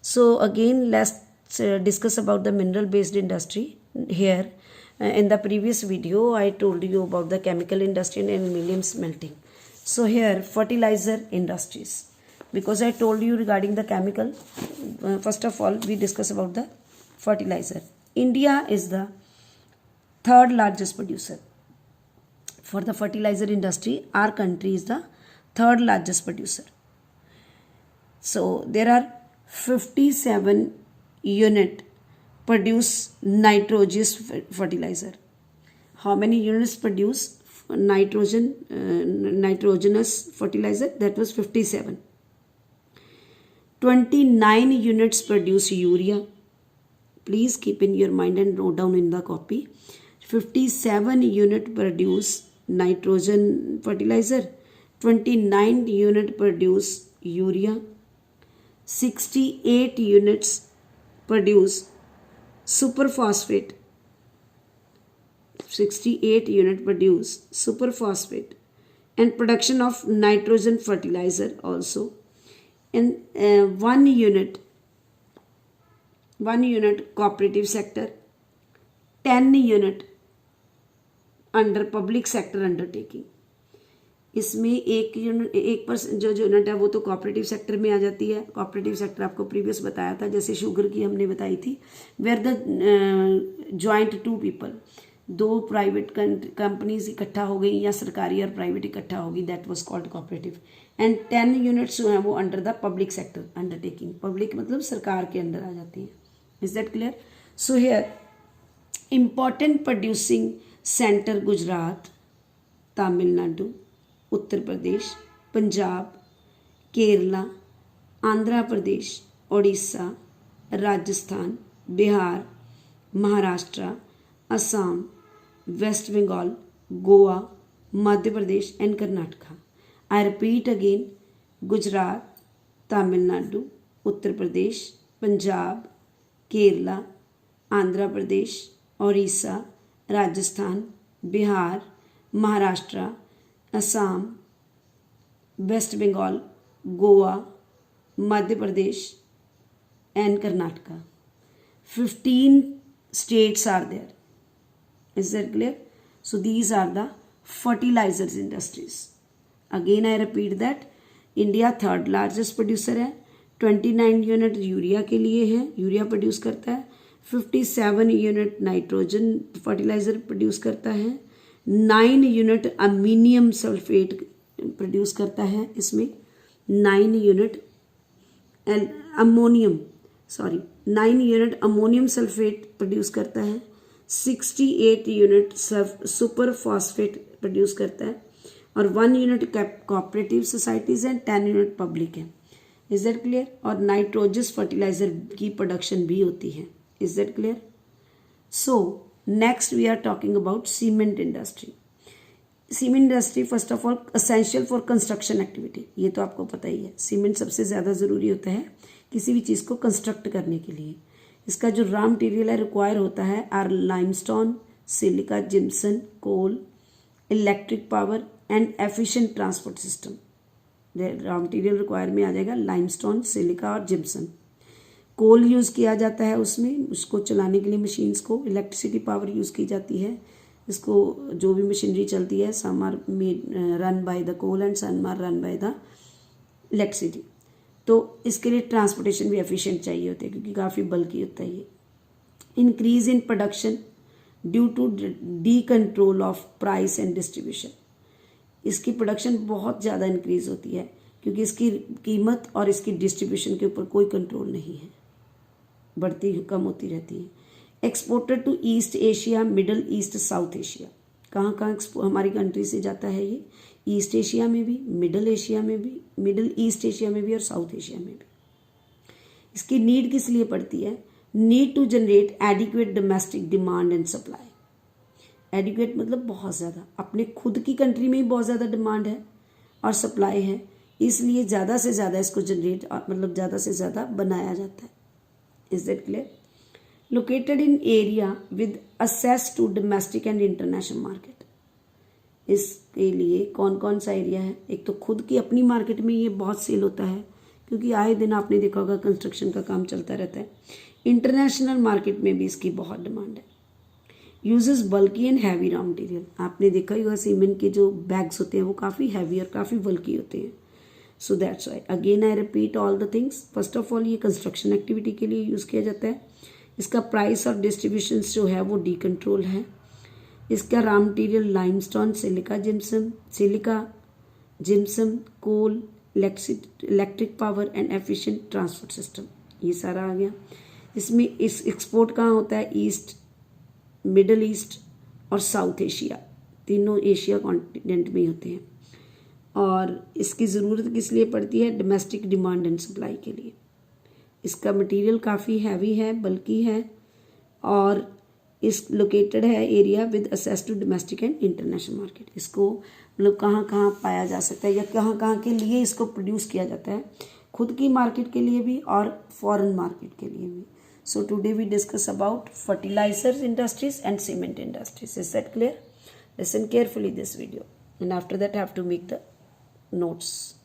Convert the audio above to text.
So again, let's discuss about the mineral based industry here. In the previous video I told you about the chemical industry and aluminum smelting. So here fertilizer industries, because I told you regarding the chemical, first of all we discuss about the fertilizer. India is the third largest producer for the fertilizer industry. Our country is the third largest producer. So there are 57 unit produce nitrogenous fertilizer. How many units produce nitrogenous fertilizer? That was 57. 29 units produce urea. Please keep in your mind and note down in the copy. 57 unit produce nitrogen fertilizer, 29 unit produce urea, 68 units produce superphosphate. 68 unit produce superphosphate, and production of nitrogen fertilizer also. And one unit cooperative sector, 10 unit under public sector undertaking. इसमें एक जो unit है वो तो cooperative sector में आ जाती है. Cooperative sector आपको प्रीवियस बताया था, जैसे शुगर की हमने बताई थी, where the joint two people, दो प्राइवेट कंपनीज इकट्ठा हो गई या सरकारी और प्राइवेट इकट्ठा होगी, that was called cooperative. And 10 units जो हैं वो under the public sector undertaking. Public मतलब सरकार के अंडर आ जाती है. Is that clear? So here important producing centre Gujarat, Tamil Nadu, Uttar Pradesh, Punjab, Kerala, Andhra Pradesh, Odisha, Rajasthan, Bihar, Maharashtra, Assam, West Bengal, Goa, Madhya Pradesh and Karnataka. I repeat again, Gujarat, Tamil Nadu, Uttar Pradesh, Punjab, Kerala, Andhra Pradesh, Odisha, Rajasthan, Bihar, Maharashtra, Assam, West Bengal, Goa, Madhya Pradesh and Karnataka. 15 states are there. Is that clear? So these are the fertilizers industries. Again I repeat that India third largest producer है. 29 unit urea के लिए है, urea produce करता है. 57 unit nitrogen fertiliser produce करता है. 9 unit अमीनियम sulphate produce करता है. इसमें 9 यूनिट अमोनियम सल्फेट प्रोड्यूस करता है. 68 यूनिट सुपर फॉस्फेट प्रोड्यूस करता है, और 1 unit cooperative societies and 10 unit public है. Is that clear? और नाइट्रोजस फर्टिलाइजर की प्रोडक्शन भी होती है. Is that clear? So next we are talking about cement industry. Cement industry first of all essential for construction activity. ये तो आपको पता ही है, सीमेंट सबसे ज़्यादा ज़रूरी होता है किसी भी चीज़ को कंस्ट्रक्ट करने के लिए. इसका जो रॉ मटेरियल है रिक्वायर होता है are limestone, silica, gypsum, coal, electric power and efficient transport system. Raw material require में आ जाएगा लाइमस्टोन, सिलिका और जिप्सम. कोल यूज़ किया जाता है उसमें, उसको चलाने के लिए मशीन्स को. इलेक्ट्रिसिटी पावर यूज़ की जाती है, इसको जो भी मशीनरी चलती है, some are run by the coal and some are run by the electricity. तो इसके लिए ट्रांसपोर्टेशन भी एफिशिएंट चाहिए होते हैं क्योंकि काफ़ी बल्कि होता है ये. Increase in production due to the control of price and distribution. इसकी प्रोडक्शन बहुत ज़्यादा इंक्रीज होती है क्योंकि इसकी कीमत और इसकी डिस्ट्रीब्यूशन के ऊपर कोई कंट्रोल नहीं है, बढ़ती कम होती रहती है. Exported to East Asia, Middle East, South Asia. कहाँ कहाँ हमारी कंट्री से जाता है ये? ईस्ट एशिया में भी, मिडल एशिया में भी, मिडल ईस्ट एशिया में भी और साउथ एशिया में भी. इसकी नीड किस लिए पड़ती है? Need to generate adequate domestic demand and supply. Adequate मतलब बहुत ज़्यादा, अपने खुद की कंट्री में ही बहुत ज़्यादा डिमांड है और सप्लाई है, इसलिए ज़्यादा से ज़्यादा इसको जनरेट मतलब ज़्यादा से ज़्यादा बनाया जाता है. Is that clear? Located in area with access to domestic and international market. इसके लिए कौन कौन सा एरिया है? एक तो खुद की अपनी मार्केट में ये बहुत सेल होता है क्योंकि आए दिन आपने देखा होगा कंस्ट्रक्शन का काम चलता रहता है। इंटरनेशनल मार्केट में भी इसकी बहुत डिमांड है। Uses bulky and heavy raw material, आपने देखा ही होगा सीमेंट के जो बैग्स होते हैं वो काफ़ी हैवी और काफ़ी बल्की होते हैं। So that's why again I repeat all the things. First of all ये कंस्ट्रक्शन एक्टिविटी के लिए यूज़ किया जाता है। इसका प्राइस और डिस्ट्रीब्यूशन जो है वो डीकंट्रोल है। इसका raw material limestone, silica gypsum, coal, electric power and efficient transport system, ये सारा आ गया। इसमें इस एक्सपोर्ट कहाँ होता है? ईस्ट, मिडल ईस्ट और साउथ एशिया, तीनों एशिया कॉन्टिनेंट में होते हैं। और इसकी ज़रूरत किस लिए पड़ती है? डोमेस्टिक डिमांड एंड सप्लाई के लिए। इसका मटेरियल काफ़ी हैवी है, बल्कि है, और इस लोकेटेड है area with access to domestic and international market. इसको मतलब कहाँ कहाँ पाया जा सकता है या कहाँ कहाँ के लिए इसको प्रोड्यूस किया जाता है, खुद की मार्केट के लिए भी और फॉरेन मार्केट के लिए भी। So today we discuss about fertilisers industries and cement industries. Is that clear? Listen carefully this video and after that have to make the notes.